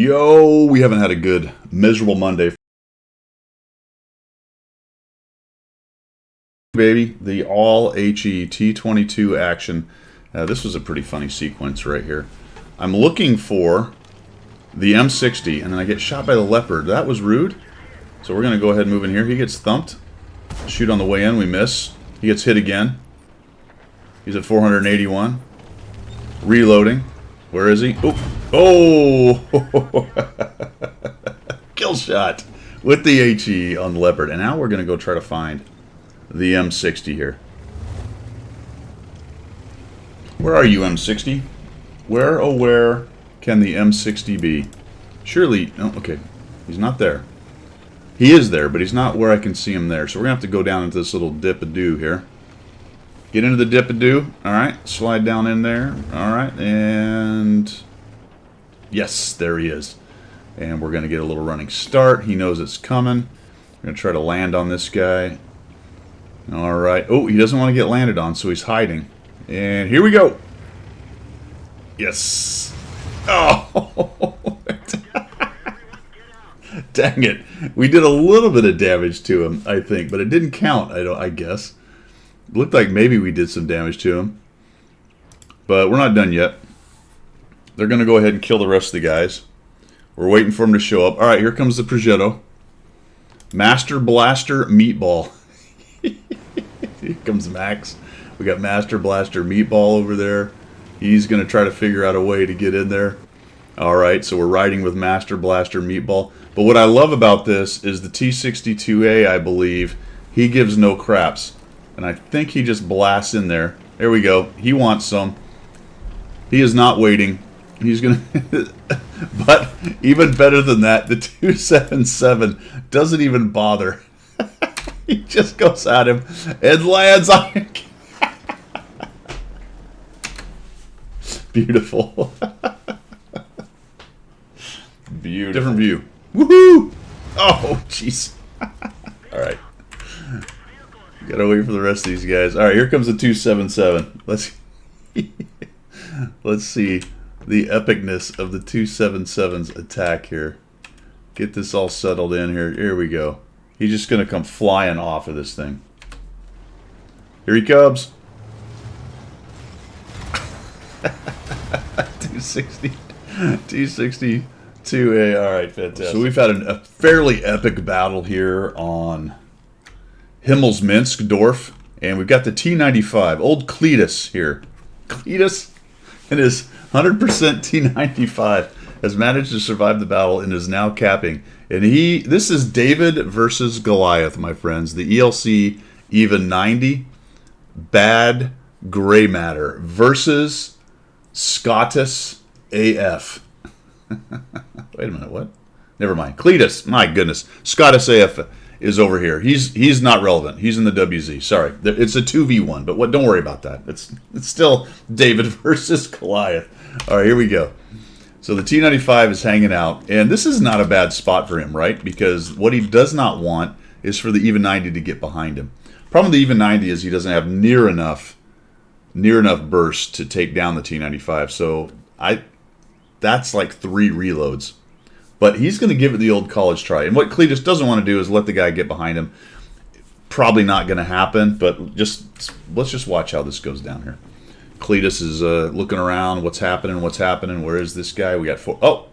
Yo, we haven't had a good, miserable Monday. Baby, the all HE T22 action. This was a pretty funny sequence right here. I'm looking for the M60, and then I get shot by the Leopard. That was rude. So we're going to go ahead and move in here. He gets thumped. Shoot on the way in, we miss. He gets hit again. He's at 481. Reloading. Where is he? Oh! Kill shot with the HE on the Leopard. And now we're going to go try to find the M60 here. Where are you, M60? Where, oh where can the M60 be? Surely, oh, okay, he's not there. He is there, but he's not where I can see him there. So we're going to have to go down into this little dip-a-doo here. Get into the dip-a-doo. Alright, slide down in there. Alright, and... yes, there he is. And we're going to get a little running start. He knows it's coming. We're going to try to land on this guy. Alright. Oh, he doesn't want to get landed on, so he's hiding. And here we go. Yes. Oh. Dang it. We did a little bit of damage to him, I think, but it didn't count, I guess. It looked like maybe we did some damage to him. But we're not done yet. They're going to go ahead and kill the rest of the guys. We're waiting for him to show up. Alright, here comes the Progetto. Master Blaster Meatball. Here comes Max. We got Master Blaster Meatball over there. He's going to try to figure out a way to get in there. Alright, so we're riding with Master Blaster Meatball. But what I love about this is the T62A, I believe, he gives no craps. And I think he just blasts in there. There we go. He wants some. He is not waiting. He's going to... But even better than that, the 277 doesn't even bother. He just goes at him and lands on him. Beautiful. Beautiful. Different view. Woohoo! Oh, jeez. Alright. Gotta wait for the rest of these guys. Alright, here comes the 277. Let's see the epicness of the 277's attack here. Get this all settled in here. Here we go. He's just going to come flying off of this thing. Here he comes. 260. 262A. Alright, fantastic. So we've had a fairly epic battle here on Himmelsminsk Dorf. And we've got the T95. Old Cletus here. Cletus and his 100% T95 has managed to survive the battle and is now capping. And this is David versus Goliath, my friends. The ELC Even 90 Bad Gray Matter versus Scottus AF. Wait a minute, what? Never mind. Cletus, my goodness. Scottus AF is over here. He's not relevant. He's in the WZ. Sorry. It's a 2v1, but don't worry about that. It's still David versus Goliath. All right, here we go. So the T95 is hanging out, and this is not a bad spot for him, right? Because what he does not want is for the Even 90 to get behind him. Problem with the Even 90 is he doesn't have near enough burst to take down the T95. So that's like 3 reloads. But he's going to give it the old college try. And what Cletus doesn't want to do is let the guy get behind him. Probably not going to happen, but let's just watch how this goes down here. Cletus is looking around. What's happening? Where is this guy? We got 4. Oh,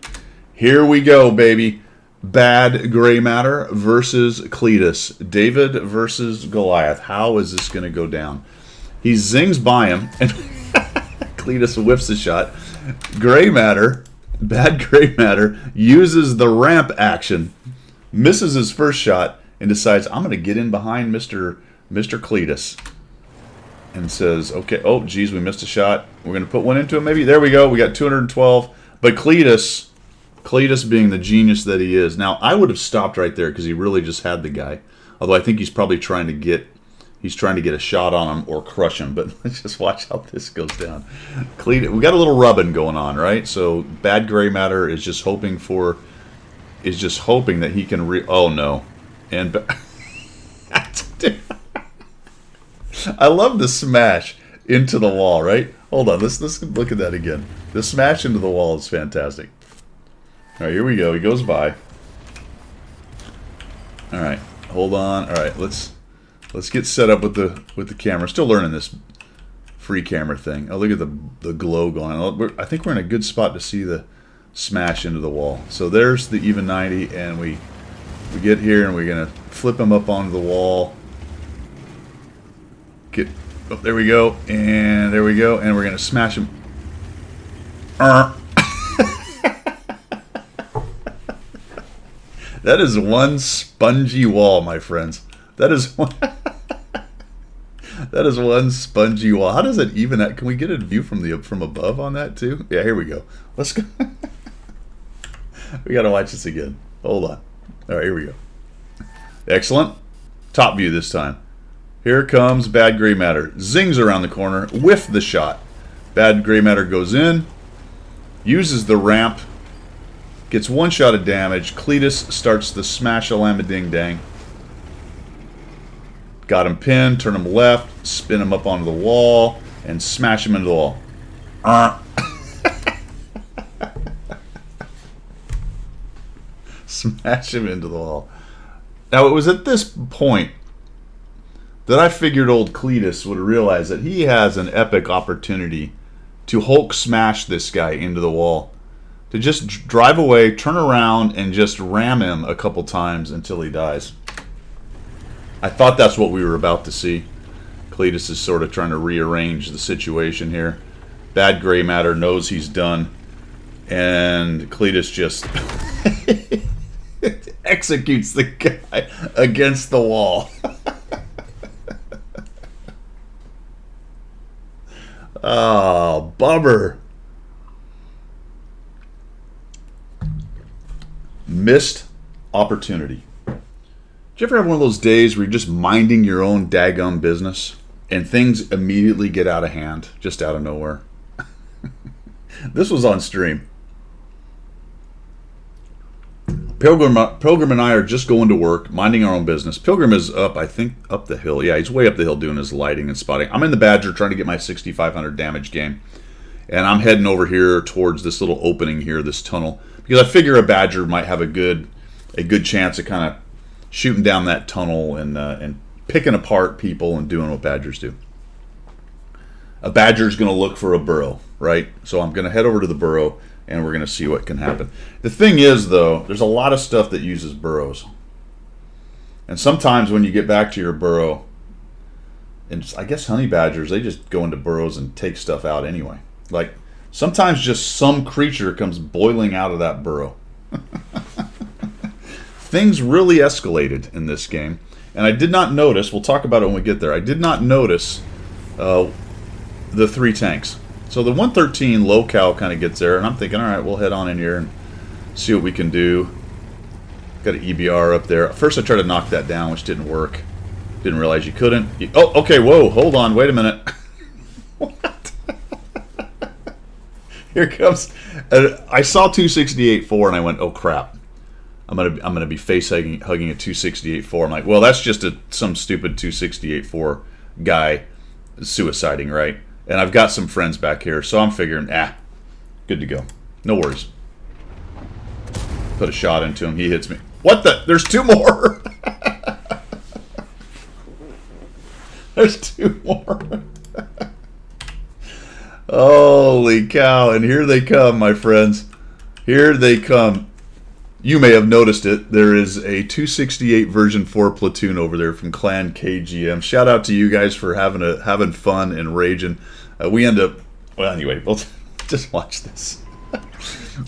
here we go, baby. Bad Gray Matter versus Cletus. David versus Goliath. How is this going to go down? He zings by him, and Cletus whiffs a shot. Gray Matter, Bad Gray Matter, uses the ramp action, misses his first shot, and decides, I'm going to get in behind Mr. Cletus. And says, okay, oh, geez, we missed a shot. We're going to put one into him, maybe. There we go. We got 212. But Cletus being the genius that he is. Now, I would have stopped right there because he really just had the guy. Although I think he's probably trying to get a shot on him or crush him. But let's just watch how this goes down. Cletus, we got a little rubbing going on, right? So Bad Gray Matter is just hoping that he can oh no. And I love the smash into the wall, right? Hold on, let's look at that again. The smash into the wall is fantastic. All right, here we go. He goes by. All right, hold on. All right, let's get set up with the camera. Still learning this free camera thing. Oh, look at the glow going on. I think we're in a good spot to see the smash into the wall. So there's the even 90, and we get here and we're gonna flip him up onto the wall. Get oh, there we go, and there we go, and we're gonna smash him. That is one spongy wall, my friends. That is one. That is one spongy wall. How does it even? Can we get a view from above on that too? Yeah, here we go. Let's go. We gotta watch this again. Hold on. All right, here we go. Excellent. Top view this time. Here comes Bad Gray Matter. Zings around the corner. Whiff the shot. Bad Gray Matter goes in. Uses the ramp. Gets one shot of damage. Cletus starts the smash-a-lam-a-ding-dang. Got him pinned. Turn him left. Spin him up onto the wall. And smash him into the wall. Smash him into the wall. Now, it was at this point that I figured old Cletus would realize that he has an epic opportunity to Hulk smash this guy into the wall. To just drive away, turn around, and just ram him a couple times until he dies. I thought that's what we were about to see. Cletus is sort of trying to rearrange the situation here. Bad Gray Matter knows he's done. And Cletus just executes the guy against the wall. Oh, bummer. Missed opportunity. Did you ever have one of those days where you're just minding your own daggum business and things immediately get out of hand, just out of nowhere? This was on stream. Pilgrim and I are just going to work, minding our own business. Pilgrim is up, I think, up the hill. Yeah, he's way up the hill doing his lighting and spotting. I'm in the Badger trying to get my 6,500 damage game. And I'm heading over here towards this little opening here, this tunnel. Because I figure a Badger might have a good chance of kind of shooting down that tunnel and picking apart people and doing what Badgers do. A Badger's going to look for a burrow, right? So I'm going to head over to the burrow, and we're going to see what can happen. The thing is, though, there's a lot of stuff that uses burrows. And sometimes when you get back to your burrow, and I guess honey badgers, they just go into burrows and take stuff out anyway. Like, sometimes just some creature comes boiling out of that burrow. Things really escalated in this game. And I did not notice, we'll talk about it when we get there, I did not notice the 3 tanks. So the 113 low-cal kind of gets there, and I'm thinking, all right, we'll head on in here and see what we can do. Got an EBR up there. First I tried to knock that down, which didn't work. Didn't realize you couldn't. Oh, okay, whoa, hold on, wait a minute. What? Here comes... I saw 268.4 and I went, oh crap. I'm gonna be face hugging a 268.4. I'm like, well, that's just some stupid 268.4 guy suiciding, right? And I've got some friends back here, so I'm figuring, good to go. No worries. Put a shot into him, he hits me. What the? There's 2 more! There's 2 more. Holy cow, and here they come, my friends. Here they come. You may have noticed it. There is a 268 version 4 platoon over there from Clan KGM. Shout out to you guys for having fun and raging. We end up... Well, anyway, let's just watch this.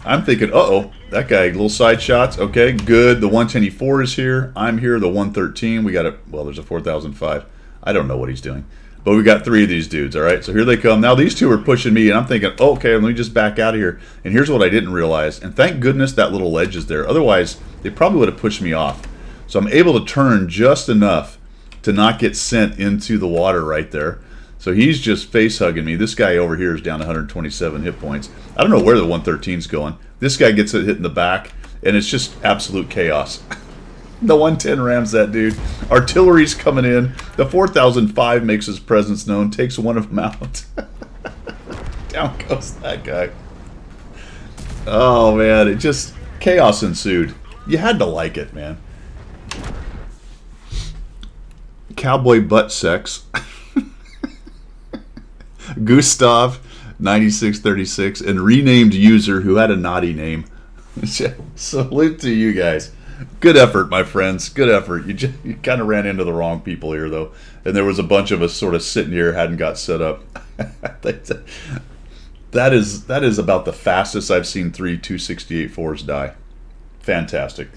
I'm thinking, uh-oh, that guy, little side shots. Okay, good. The 110E4 is here. I'm here, the 113. We got a... Well, there's a 4005. I don't know what he's doing. But we got 3 of these dudes, all right? So here they come. Now these 2 are pushing me, and I'm thinking, oh, okay, let me just back out of here. And here's what I didn't realize. And thank goodness that little ledge is there. Otherwise, they probably would have pushed me off. So I'm able to turn just enough to not get sent into the water right there. So he's just face-hugging me. This guy over here is down to 127 hit points. I don't know where the 113's going. This guy gets it hit in the back, and it's just absolute chaos. The 110 rams that dude. Artillery's coming in. The 4005 makes his presence known, takes one of them out. Down goes that guy. Oh, man, it just... Chaos ensued. You had to like it, man. Cowboy butt sex. Gustav 9636 and renamed user who had a naughty name. Salute to you guys. Good effort, my friends. Good effort. You kind of ran into the wrong people here, though. And there was a bunch of us sort of sitting here, hadn't got set up. That is about the fastest I've seen 3 268-4s die. Fantastic.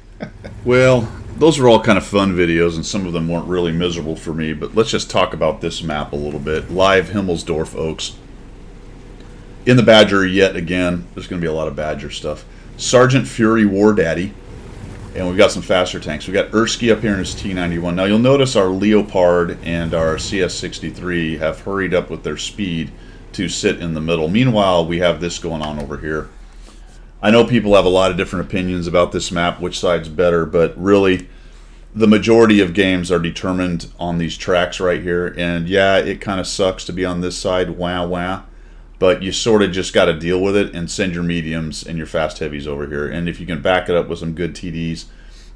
Well, those were all kind of fun videos, and some of them weren't really miserable for me, but let's just talk about this map a little bit. Live Himmelsdorf Oaks. In the Badger yet again. There's going to be a lot of Badger stuff. Sergeant Fury War Daddy. And we've got some faster tanks. We've got Ersky up here in his T-91. Now you'll notice our Leopard and our CS-63 have hurried up with their speed to sit in the middle. Meanwhile, we have this going on over here. I know people have a lot of different opinions about this map, which side's better, but really the majority of games are determined on these tracks right here. And yeah, it kind of sucks to be on this side, wah wah, but you sort of just got to deal with it and send your mediums and your fast heavies over here. And if you can back it up with some good TDs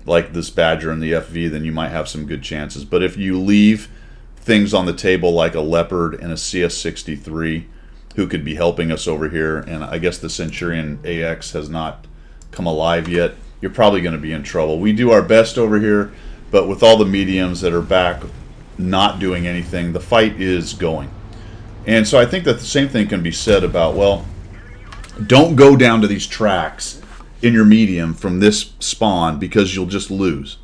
like this Badger and the FV, then you might have some good chances. But if you leave things on the table like a Leopard and a CS-63 who could be helping us over here, and I guess the Centurion AX has not come alive yet, you're probably going to be in trouble. We do our best over here, but with all the mediums that are back not doing anything, the fight is going. And so I think that the same thing can be said about, well, don't go down to these tracks in your medium from this spawn because you'll just lose.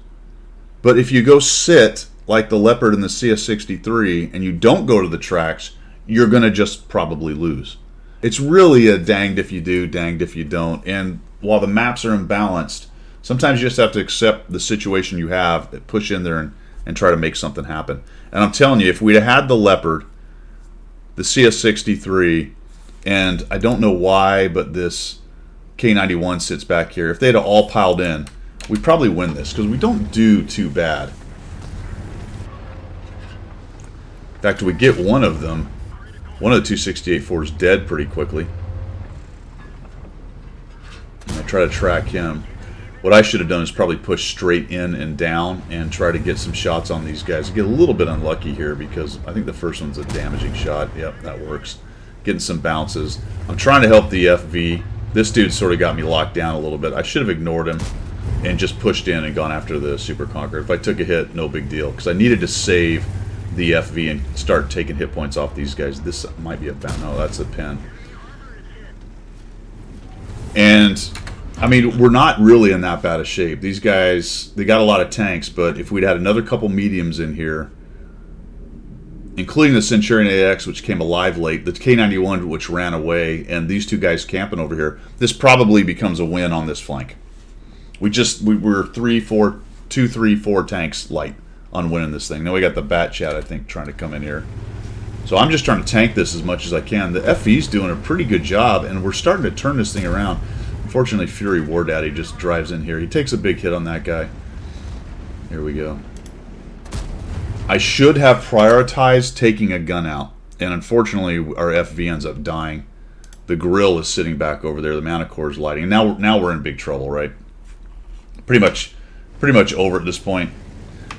But if you go sit like the Leopard and the CS-63 and you don't go to the tracks, you're going to just probably lose. It's really a danged if you do, danged if you don't. And while the maps are imbalanced, sometimes you just have to accept the situation you have, push in there and try to make something happen. And I'm telling you, if we'd have had the Leopard, the CS-63, and I don't know why, but this K91 sits back here, if they'd have all piled in, we'd probably win this, because we don't do too bad. In fact, we get one of them. One of the 268-4s dead pretty quickly. And I try to track him. What I should have done is probably push straight in and down and try to get some shots on these guys. Get a little bit unlucky here because I think the first one's a damaging shot. Yep, that works. Getting some bounces. I'm trying to help the FV. This dude sort of got me locked down a little bit. I should have ignored him and just pushed in and gone after the Super Conqueror. If I took a hit, no big deal, because I needed to save the FV and start taking hit points off these guys. This might be a bounce. No, that's a pin. And I mean, we're not really in that bad of shape. These guys, they got a lot of tanks, but if we'd had another couple mediums in here, including the Centurion AX, which came alive late, the K91, which ran away, and these two guys camping over here, this probably becomes a win on this flank. We were 2, 3, 4 tanks light on winning this thing. Now we got the Bat Chat, I think, trying to come in here. So I'm just trying to tank this as much as I can. The FV's doing a pretty good job, and we're starting to turn this thing around. Unfortunately, Fury War Daddy just drives in here. He takes a big hit on that guy. Here we go. I should have prioritized taking a gun out, and unfortunately, our FV ends up dying. The grill is sitting back over there. The Manicore is lighting. And now we're in big trouble, right? Pretty much over at this point.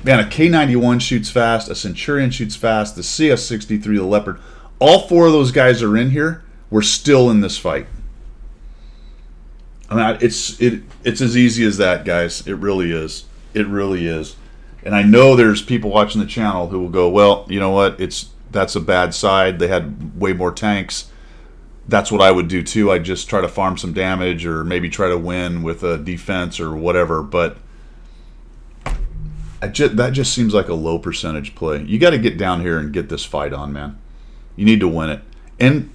Man, a K91 shoots fast. A Centurion shoots fast. The CS-63, the Leopard. All 4 of those guys are in here. We're still in this fight. I mean, it's as easy as that, guys. It really is. It really is. And I know there's people watching the channel who will go, well, you know what? That's a bad side. They had way more tanks. That's what I would do too. I'd just try to farm some damage or maybe try to win with a defense or whatever. But that just seems like a low percentage play. You got to get down here and get this fight on, man. You need to win it. And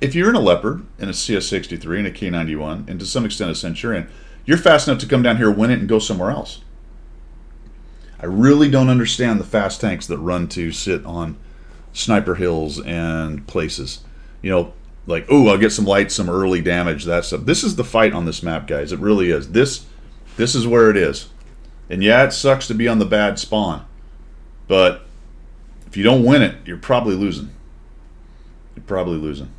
if you're in a Leopard and a CS-63 and a K91 and to some extent a Centurion, you're fast enough to come down here, win it, and go somewhere else. I really don't understand the fast tanks that run to sit on sniper hills and places. You know, like, oh, I'll get some light, some early damage, that stuff. This is the fight on this map, guys. It really is. This is where it is. And yeah, it sucks to be on the bad spawn. But if you don't win it, you're probably losing. You're probably losing.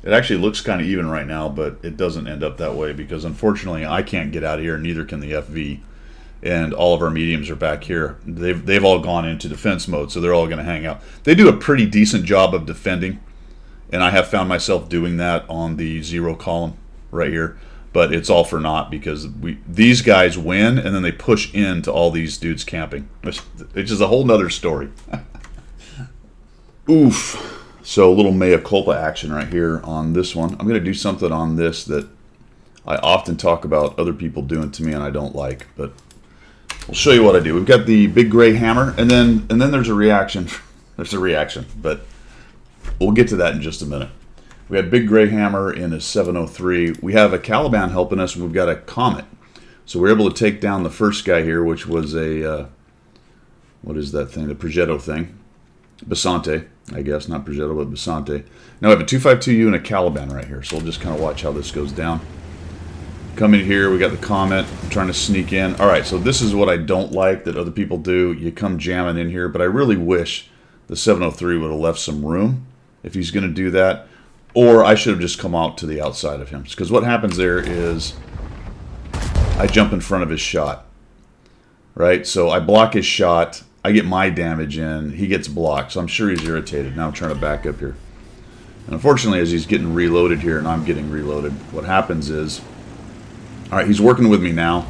It actually looks kind of even right now, but it doesn't end up that way because unfortunately I can't get out of here, and neither can the FV. And all of our mediums are back here. They've all gone into defense mode, so they're all going to hang out. They do a pretty decent job of defending, and I have found myself doing that on the 0 column right here. But it's all for naught because these guys win, and then they push into all these dudes camping, which is a whole nother story. Oof. So a little mea culpa action right here on this one. I'm going to do something on this that I often talk about other people doing to me and I don't like, but we'll show you what I do. We've got the big gray hammer, and then there's a reaction. There's a reaction, but we'll get to that in just a minute. We have big gray hammer in a 703. We have a Caliban helping us, and we've got a Comet. So we're able to take down the first guy here, which was a, what is that thing? The Progetto thing. Basante, I guess. Not Progetto, but Basante. Now we have a 252U and a Caliban right here, so we'll just kind of watch how this goes down. Come in here, we got the Comet. I'm trying to sneak in. All right, so this is what I don't like that other people do. You come jamming in here, but I really wish the 703 would have left some room if he's going to do that. Or I should have just come out to the outside of him. Because what happens there is I jump in front of his shot. Right? So I block his shot. I get my damage in. He gets blocked. So I'm sure he's irritated. Now I'm trying to back up here. And unfortunately, as he's getting reloaded here and I'm getting reloaded, what happens is, all right, he's working with me now.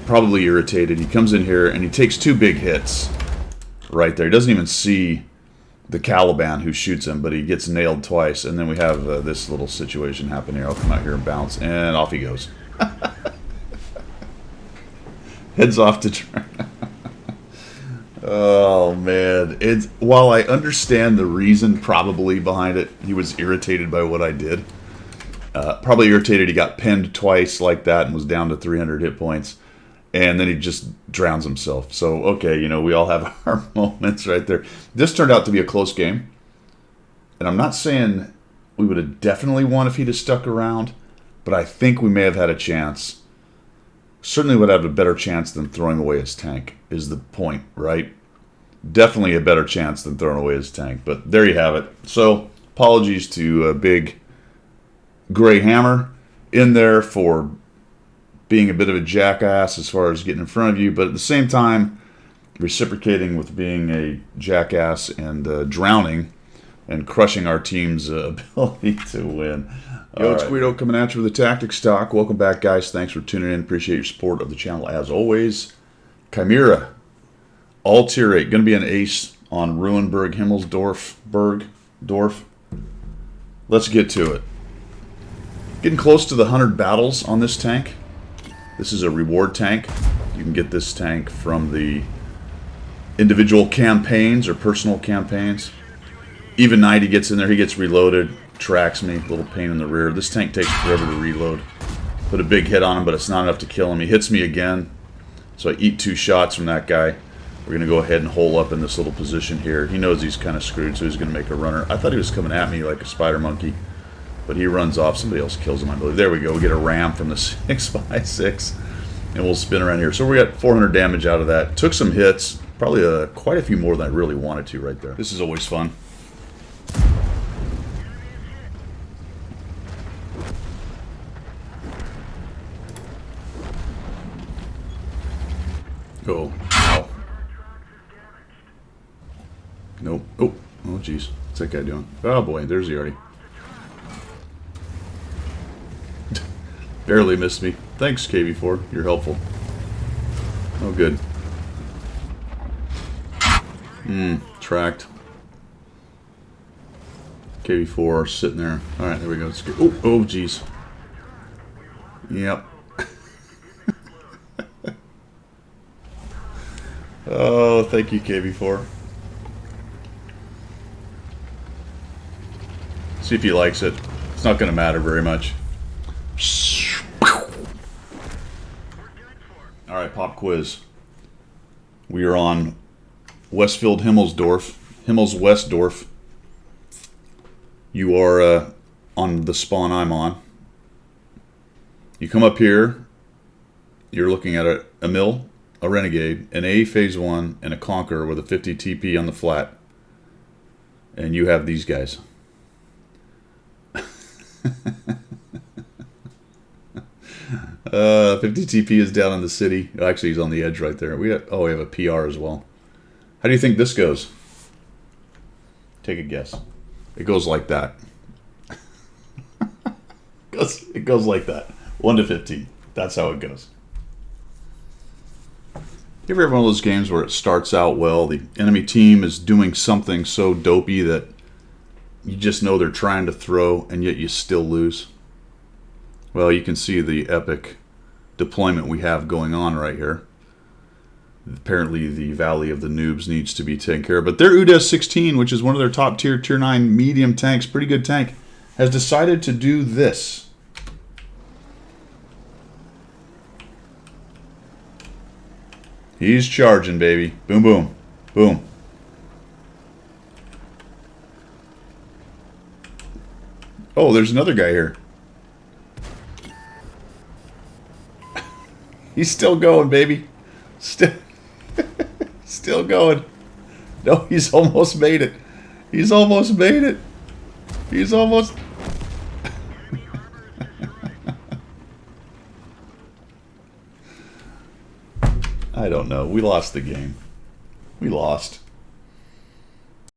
Probably irritated. He comes in here and he takes 2 big hits right there. He doesn't even see the Caliban who shoots him, but he gets nailed twice. And then we have this little situation happen here. I'll come out here and bounce, and off he goes. Heads off to try. Oh, man. While I understand the reason probably behind it, he was irritated by what I did. Probably irritated he got pinned twice like that and was down to 300 hit points. And then he just drowns himself. So, okay, you know, we all have our moments right there. This turned out to be a close game. And I'm not saying we would have definitely won if he'd have stuck around, but I think we may have had a chance. Certainly would have a better chance than throwing away his tank, is the point, right? Definitely a better chance than throwing away his tank. But there you have it. So, apologies to Big Gray Hammer in there for being a bit of a jackass as far as getting in front of you, but at the same time, reciprocating with being a jackass and drowning and crushing our team's ability to win. Yo, it's Guido coming at you with the Tactics Talk. Welcome back, guys. Thanks for tuning in. Appreciate your support of the channel as always. Chimera, all tier 8. Going to be an ace on Ruinberg, Dorf. Let's get to it. Getting close to the 100 battles on this tank. This is a reward tank. You can get this tank from the individual campaigns or personal campaigns. Even 90 gets in there. He gets reloaded. Tracks me. Little pain in the rear. This tank takes forever to reload. Put a big hit on him, but it's not enough to kill him. He hits me again. So I eat 2 shots from that guy. We're going to go ahead and hole up in this little position here. He knows he's kind of screwed, so he's going to make a runner. I thought he was coming at me like a spider monkey. But he runs off. Somebody else kills him, I believe. There we go. We get a ram from the 6x6. And we'll spin around here. So we got 400 damage out of that. Took some hits. Probably quite a few more than I really wanted to right there. This is always fun. Go. Ow. Nope. Oh, jeez. What's that guy doing? Oh, boy. There's the already. Barely missed me. Thanks, KV4. You're helpful. Oh, good. Tracked. KV4 sitting there. Alright, there we go. Oh, jeez. Yep. Oh, thank you, KV4. See if he likes it. It's not going to matter very much. Alright, pop quiz. We are on Westfield Himmelswestdorf. You are on the spawn I'm on. You come up here. You're looking at a mill, a Renegade, an A Phase 1, and a Conqueror with a 50 TP on the flat. And you have these guys. 50 TP is down in the city. Actually, he's on the edge right there. We have a PR as well. How do you think this goes? Take a guess. It goes like that. It goes like that. 1 to 15. That's how it goes. You ever have one of those games where it starts out well, the enemy team is doing something so dopey that you just know they're trying to throw, and yet you still lose? Well, you can see the epic deployment we have going on right here. Apparently the Valley of the Noobs needs to be taken care of. But their UDES 16, which is one of their top tier, tier 9 medium tanks, pretty good tank, has decided to do this. He's charging, baby. Boom, boom, boom. Oh, there's another guy here. He's still going, baby. Still going. No, he's almost made it. He's almost made it. He's almost... I don't know. We lost the game. We lost.